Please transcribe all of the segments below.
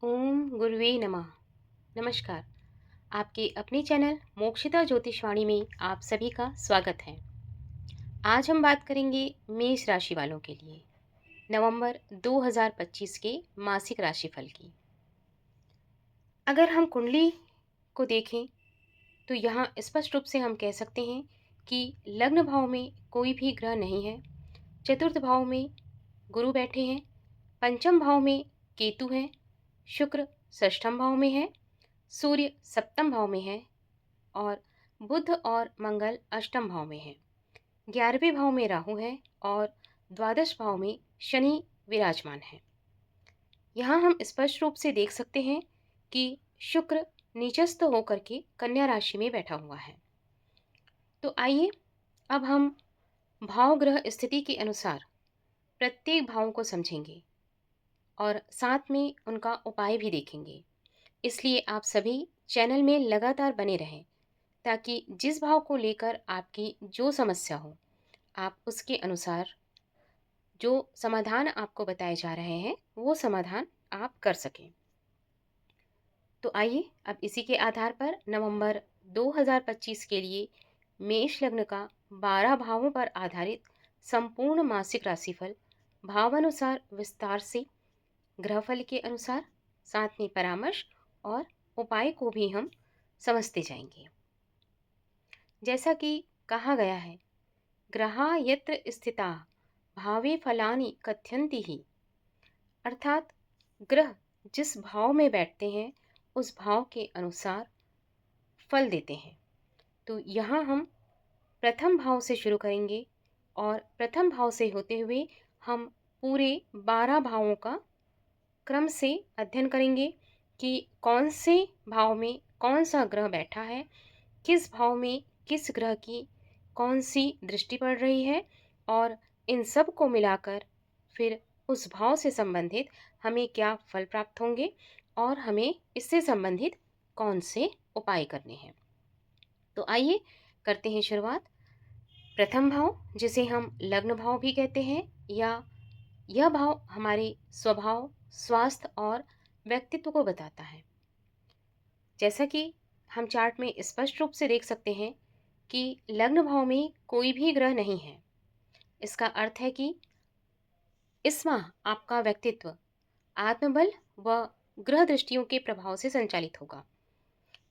ओम गुरुवे नमः। नमस्कार। आपके अपने चैनल मोक्षिता ज्योतिषवाणी में आप सभी का स्वागत है। आज हम बात करेंगे मेष राशि वालों के लिए नवंबर 2025 के मासिक राशिफल की। अगर हम कुंडली को देखें तो यहाँ स्पष्ट रूप से हम कह सकते हैं कि लग्न भाव में कोई भी ग्रह नहीं है। चतुर्थ भाव में गुरु बैठे हैं, पंचम भाव में केतु हैं, शुक्र षष्ठम भाव में है, सूर्य सप्तम भाव में है और बुध और मंगल अष्टम भाव में है। 11वें भाव में राहु है और द्वादश भाव में शनि विराजमान है। यहाँ हम स्पष्ट रूप से देख सकते हैं कि शुक्र नीचस्थ होकर के कन्या राशि में बैठा हुआ है। तो आइए अब हम भाव ग्रह स्थिति के अनुसार प्रत्येक भाव को समझेंगे और साथ में उनका उपाय भी देखेंगे। इसलिए आप सभी चैनल में लगातार बने रहें ताकि जिस भाव को लेकर आपकी जो समस्या हो आप उसके अनुसार जो समाधान आपको बताए जा रहे हैं वो समाधान आप कर सकें। तो आइए अब इसी के आधार पर नवंबर 2025 के लिए मेष लग्न का 12 भावों पर आधारित संपूर्ण मासिक राशिफल भावानुसार विस्तार से ग्रहफल के अनुसार साथ में परामर्श और उपाय को भी हम समझते जाएंगे। जैसा कि कहा गया है, ग्रहा यत्र स्थिता भावे फलानि कथयन्ति ही, अर्थात ग्रह जिस भाव में बैठते हैं उस भाव के अनुसार फल देते हैं। तो यहाँ हम प्रथम भाव से शुरू करेंगे और प्रथम भाव से होते हुए हम पूरे 12 भावों का क्रम से अध्ययन करेंगे कि कौन से भाव में कौन सा ग्रह बैठा है, किस भाव में किस ग्रह की कौन सी दृष्टि पड़ रही है और इन सब को मिलाकर फिर उस भाव से संबंधित हमें क्या फल प्राप्त होंगे और हमें इससे संबंधित कौन से उपाय करने हैं। तो आइए करते हैं शुरुआत। प्रथम भाव जिसे हम लग्न भाव भी कहते हैं या यह भाव हमारे स्वभाव, स्वास्थ्य और व्यक्तित्व को बताता है। जैसा कि हम चार्ट में स्पष्ट रूप से देख सकते हैं कि लग्न भाव में कोई भी ग्रह नहीं है। इसका अर्थ है कि इस माह आपका व्यक्तित्व आत्मबल व ग्रह दृष्टियों के प्रभाव से संचालित होगा।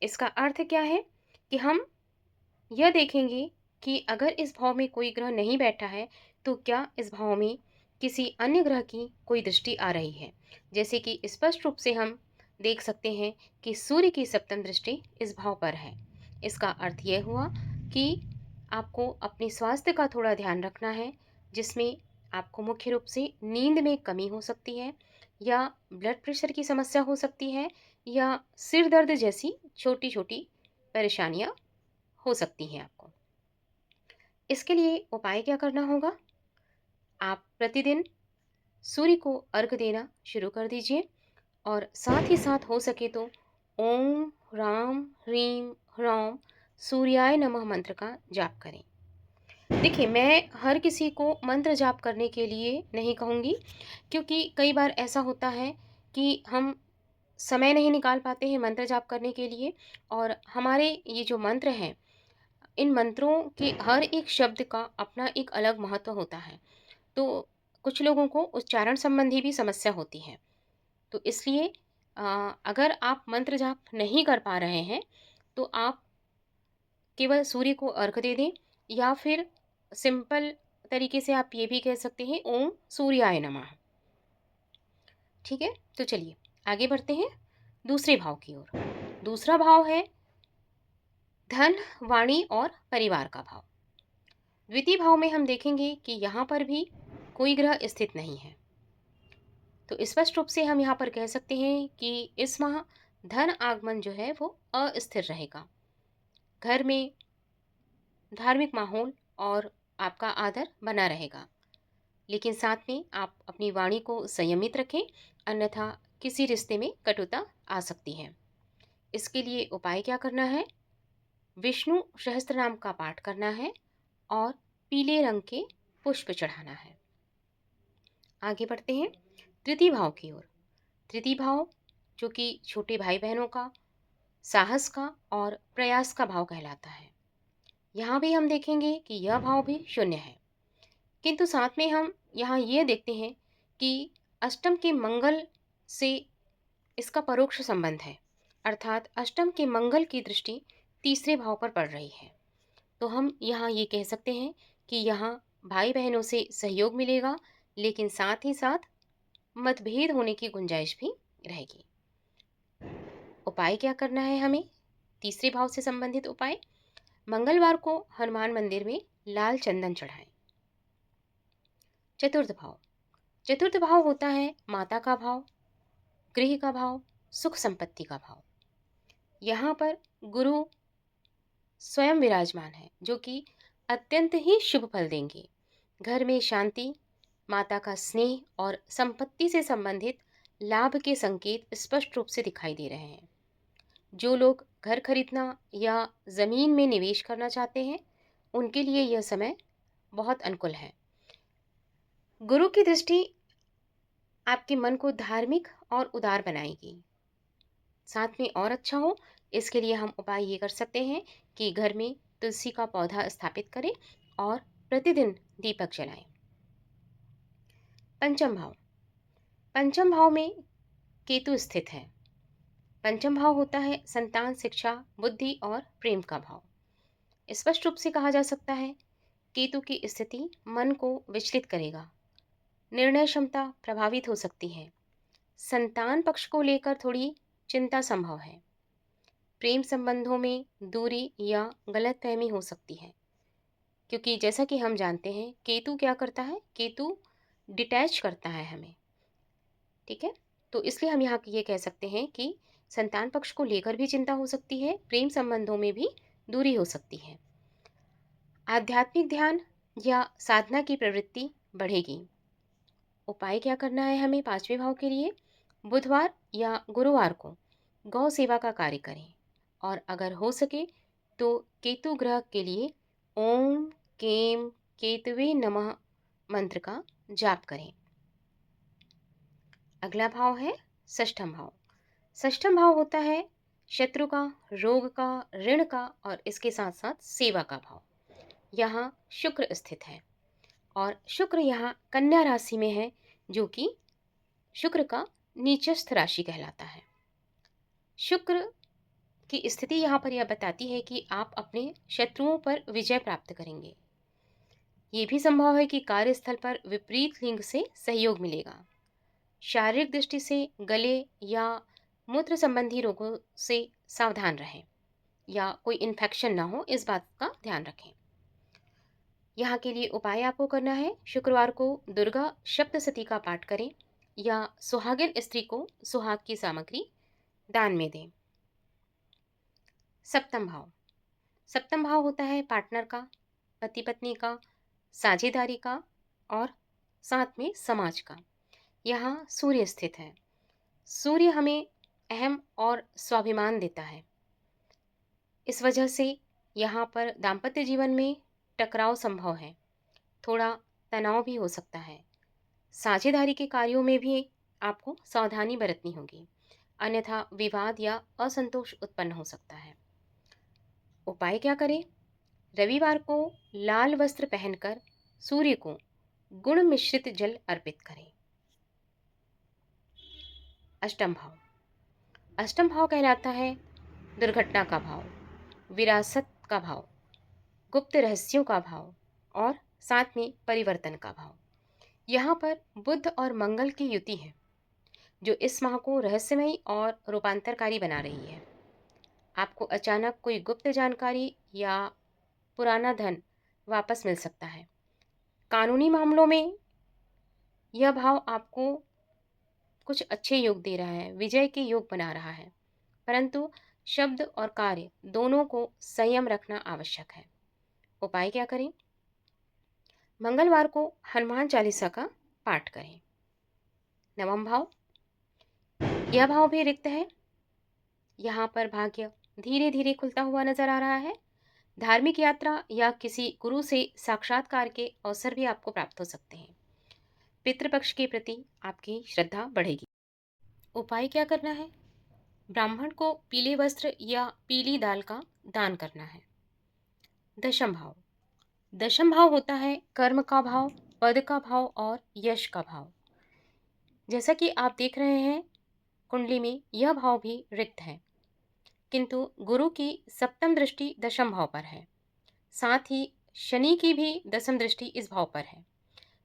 इसका अर्थ क्या है कि हम यह देखेंगे कि अगर इस भाव में कोई ग्रह नहीं बैठा है तो क्या इस भाव में किसी अन्य ग्रह की कोई दृष्टि आ रही है। जैसे कि स्पष्ट रूप से हम देख सकते हैं कि सूर्य की सप्तम दृष्टि इस भाव पर है। इसका अर्थ यह हुआ कि आपको अपने स्वास्थ्य का थोड़ा ध्यान रखना है, जिसमें आपको मुख्य रूप से नींद में कमी हो सकती है या ब्लड प्रेशर की समस्या हो सकती है या सिर दर्द जैसी छोटी छोटी परेशानियां हो सकती हैं आपको। इसके लिए उपाय क्या करना होगा? आप प्रतिदिन सूर्य को अर्घ देना शुरू कर दीजिए और साथ ही साथ हो सके तो ओम राम ह्रीम ह्रौम सूर्याय नमः मंत्र का जाप करें। देखिए, मैं हर किसी को मंत्र जाप करने के लिए नहीं कहूँगी, क्योंकि कई बार ऐसा होता है कि हम समय नहीं निकाल पाते हैं मंत्र जाप करने के लिए और हमारे ये जो मंत्र हैं, इन मंत्रों के हर एक शब्द का अपना एक अलग महत्व होता है। तो कुछ लोगों को उच्चारण संबंधी भी समस्या होती है। तो इसलिए अगर आप मंत्र जाप नहीं कर पा रहे हैं तो आप केवल सूर्य को अर्घ दे दें या फिर सिंपल तरीके से आप ये भी कह सकते हैं ओम सूर्याय नमः। ठीक है, तो चलिए आगे बढ़ते हैं दूसरे भाव की ओर। दूसरा भाव है धन, वाणी और परिवार का भाव। द्वितीय भाव में हम देखेंगे कि यहाँ पर भी कोई ग्रह स्थित नहीं है। तो स्पष्ट रूप से हम यहाँ पर कह सकते हैं कि इस माह धन आगमन जो है वो अस्थिर रहेगा। घर में धार्मिक माहौल और आपका आदर बना रहेगा, लेकिन साथ में आप अपनी वाणी को संयमित रखें, अन्यथा किसी रिश्ते में कटुता आ सकती है। इसके लिए उपाय क्या करना है? विष्णु सहस्त्र नाम का पाठ करना है और पीले रंग के पुष्प चढ़ाना है। आगे बढ़ते हैं तृतीय भाव की ओर। तृतीय भाव जो कि छोटे भाई बहनों का, साहस का और प्रयास का भाव कहलाता है। यहाँ भी हम देखेंगे कि यह भाव भी शून्य है, किंतु साथ में हम यहाँ ये देखते हैं कि अष्टम के मंगल से इसका परोक्ष संबंध है, अर्थात अष्टम के मंगल की दृष्टि तीसरे भाव पर पड़ रही है। तो हम यहाँ ये कह सकते हैं कि यहाँ भाई बहनों से सहयोग मिलेगा, लेकिन साथ ही साथ मतभेद होने की गुंजाइश भी रहेगी। उपाय क्या करना है हमें? तीसरे भाव से संबंधित उपाय, मंगलवार को हनुमान मंदिर में लाल चंदन चढ़ाएं। चतुर्थ भाव, चतुर्थ भाव होता है माता का भाव, गृह का भाव, सुख संपत्ति का भाव। यहाँ पर गुरु स्वयं विराजमान है, जो कि अत्यंत ही शुभ फल देंगे। घर में शांति, माता का स्नेह और संपत्ति से संबंधित लाभ के संकेत स्पष्ट रूप से दिखाई दे रहे हैं। जो लोग घर खरीदना या ज़मीन में निवेश करना चाहते हैं, उनके लिए यह समय बहुत अनुकूल है। गुरु की दृष्टि आपके मन को धार्मिक और उदार बनाएगी। साथ में और अच्छा हो, इसके लिए हम उपाय ये कर सकते हैं कि घर में तुलसी का पौधा स्थापित करें और प्रतिदिन दीपक जलाएं। पंचम भाव, पंचम भाव में केतु स्थित है। पंचम भाव होता है संतान, शिक्षा, बुद्धि और प्रेम का भाव। स्पष्ट रूप से कहा जा सकता है केतु की स्थिति मन को विचलित करेगा, निर्णय क्षमता प्रभावित हो सकती है, संतान पक्ष को लेकर थोड़ी चिंता संभव है, प्रेम संबंधों में दूरी या गलतफहमी हो सकती है, क्योंकि जैसा कि हम जानते हैं केतु क्या करता है, केतु डिटैच करता है हमें, ठीक है। तो इसलिए हम यहाँ ये कह सकते हैं कि संतान पक्ष को लेकर भी चिंता हो सकती है, प्रेम संबंधों में भी दूरी हो सकती है। आध्यात्मिक ध्यान या साधना की प्रवृत्ति बढ़ेगी। उपाय क्या करना है हमें पांचवें भाव के लिए? बुधवार या गुरुवार को गौ सेवा का कार्य करें और अगर हो सके तो केतु ग्रह के लिए ओम केम केतवे नमः मंत्र का जाप करें। अगला भाव है षष्ठम भाव। षष्ठम भाव होता है शत्रु का, रोग का, ऋण का और इसके साथ साथ सेवा का भाव। यहाँ शुक्र स्थित है और शुक्र यहाँ कन्या राशि में है, जो कि शुक्र का नीचस्थ राशि कहलाता है। शुक्र की स्थिति यहाँ पर यह बताती है कि आप अपने शत्रुओं पर विजय प्राप्त करेंगे। ये भी संभव है कि कार्यस्थल पर विपरीत लिंग से सहयोग मिलेगा। शारीरिक दृष्टि से गले या मूत्र संबंधी रोगों से सावधान रहें या कोई इन्फेक्शन ना हो, इस बात का ध्यान रखें। यहाँ के लिए उपाय आपको करना है, शुक्रवार को दुर्गा सप्तशती का पाठ करें या सुहागिन स्त्री को सुहाग की सामग्री दान में दें। सप्तम भाव, सप्तम भाव होता है पार्टनर का, पति पत्नी का, साझेदारी का और साथ में समाज का। यहाँ सूर्य स्थित है। सूर्य हमें अहम और स्वाभिमान देता है। इस वजह से यहाँ पर दाम्पत्य जीवन में टकराव संभव है, थोड़ा तनाव भी हो सकता है। साझेदारी के कार्यों में भी आपको सावधानी बरतनी होगी, अन्यथा विवाद या असंतोष उत्पन्न हो सकता है। उपाय क्या करें? रविवार को लाल वस्त्र पहनकर सूर्य को गुण मिश्रित जल अर्पित करें। अष्टम भाव, अष्टम भाव कहलाता है दुर्घटना का भाव, विरासत का भाव, गुप्त रहस्यों का भाव और साथ में परिवर्तन का भाव। यहाँ पर बुध और मंगल की युति है, जो इस माह को रहस्यमयी और रूपांतरकारी बना रही है। आपको अचानक कोई गुप्त जानकारी या पुराना धन वापस मिल सकता है। कानूनी मामलों में यह भाव आपको कुछ अच्छे योग दे रहा है, विजय के योग बना रहा है, परंतु शब्द और कार्य दोनों को संयम रखना आवश्यक है। उपाय क्या करें? मंगलवार को हनुमान चालीसा का पाठ करें। नवम भाव, यह भाव भी रिक्त है। यहाँ पर भाग्य धीरे धीरे खुलता हुआ नजर आ रहा है। धार्मिक यात्रा या किसी गुरु से साक्षात्कार के अवसर भी आपको प्राप्त हो सकते हैं। पितृपक्ष के प्रति आपकी श्रद्धा बढ़ेगी। उपाय क्या करना है? ब्राह्मण को पीले वस्त्र या पीली दाल का दान करना है। दशम भाव। दशम भाव होता है कर्म का भाव, पद का भाव और यश का भाव। जैसा कि आप देख रहे हैं कुंडली में यह भाव भी रिक्त है, किंतु गुरु की सप्तम दृष्टि दशम भाव पर है। साथ ही शनि की भी दसम दृष्टि इस भाव पर है,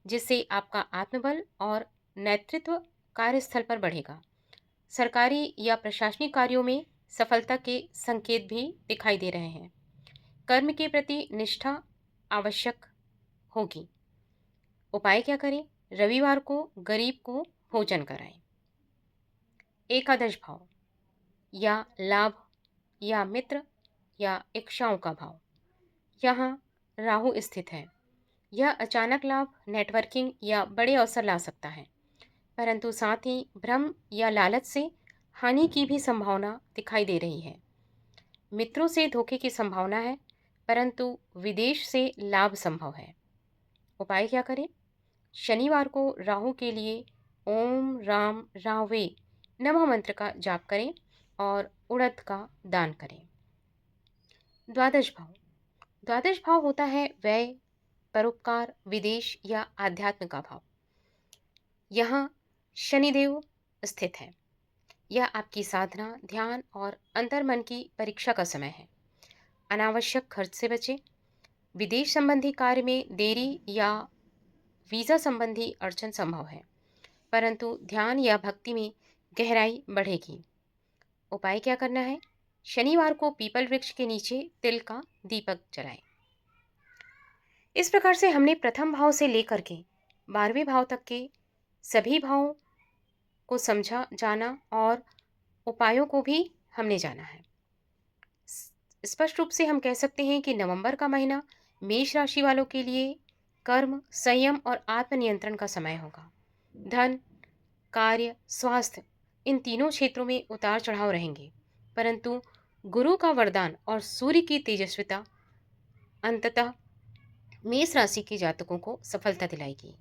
जिससे आपका आत्मबल और नेतृत्व कार्यस्थल पर बढ़ेगा। सरकारी या प्रशासनिक कार्यों में सफलता के संकेत भी दिखाई दे रहे हैं। कर्म के प्रति निष्ठा आवश्यक होगी। उपाय क्या करें? रविवार को गरीब को भोजन कराएं। एकादश भाव या लाभ या मित्र या इच्छाओं का भाव। यहाँ राहु स्थित है। यह अचानक लाभ, नेटवर्किंग या बड़े अवसर ला सकता है, परंतु साथ ही भ्रम या लालच से हानि की भी संभावना दिखाई दे रही है। मित्रों से धोखे की संभावना है, परंतु विदेश से लाभ संभव है। उपाय क्या करें? शनिवार को राहु के लिए ओम राम रावे नमः मंत्र का जाप करें और उड़द का दान करें। द्वादश भाव। द्वादश भाव होता है व्यय, परोपकार, विदेश या आध्यात्म का भाव। यहाँ शनिदेव स्थित है। यह आपकी साधना, ध्यान और अंतर्मन की परीक्षा का समय है। अनावश्यक खर्च से बचें। विदेश संबंधी कार्य में देरी या वीज़ा संबंधी अड़चन संभव है, परंतु ध्यान या भक्ति में गहराई बढ़ेगी। उपाय क्या करना है? शनिवार को पीपल वृक्ष के नीचे तिल का दीपक जलाएं। इस प्रकार से हमने प्रथम भाव से लेकर के 12वें भाव तक के सभी भावों को समझा, जाना और उपायों को भी हमने जाना है। स्पष्ट रूप से हम कह सकते हैं कि नवंबर का महीना मेष राशि वालों के लिए कर्म, संयम और आत्मनियंत्रण का समय होगा। धन, कार्य, स्वास्थ्य इन तीनों क्षेत्रों में उतार चढ़ाव रहेंगे, परंतु गुरु का वरदान और सूर्य की तेजस्विता अंततः मेष राशि के जातकों को सफलता दिलाएगी।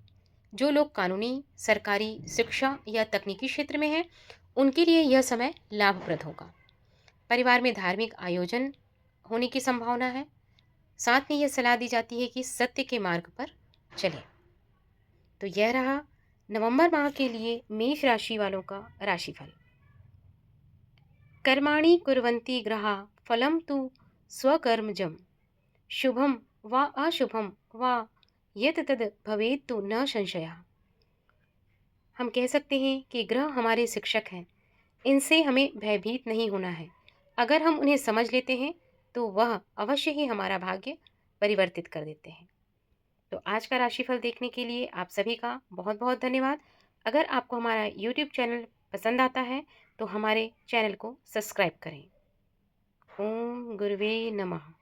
जो लोग कानूनी, सरकारी, शिक्षा या तकनीकी क्षेत्र में हैं, उनके लिए यह समय लाभप्रद होगा। परिवार में धार्मिक आयोजन होने की संभावना है। साथ में यह सलाह दी जाती है कि सत्य के मार्ग पर चलें। तो यह रहा नवंबर माह के लिए मेष राशि वालों का राशिफल। कर्माणि कुर्वन्ति ग्रहा फलं तु स्वकर्मजम् शुभम वा अशुभम वा यत् तद भवेत् तु न संशयः। हम कह सकते हैं कि ग्रह हमारे शिक्षक हैं। इनसे हमें भयभीत नहीं होना है। अगर हम उन्हें समझ लेते हैं तो वह अवश्य ही हमारा भाग्य परिवर्तित कर देते हैं। तो आज का राशिफल देखने के लिए आप सभी का बहुत बहुत धन्यवाद। अगर आपको हमारा YouTube चैनल पसंद आता है तो हमारे चैनल को सब्सक्राइब करें। ओम गुरुवे नमः।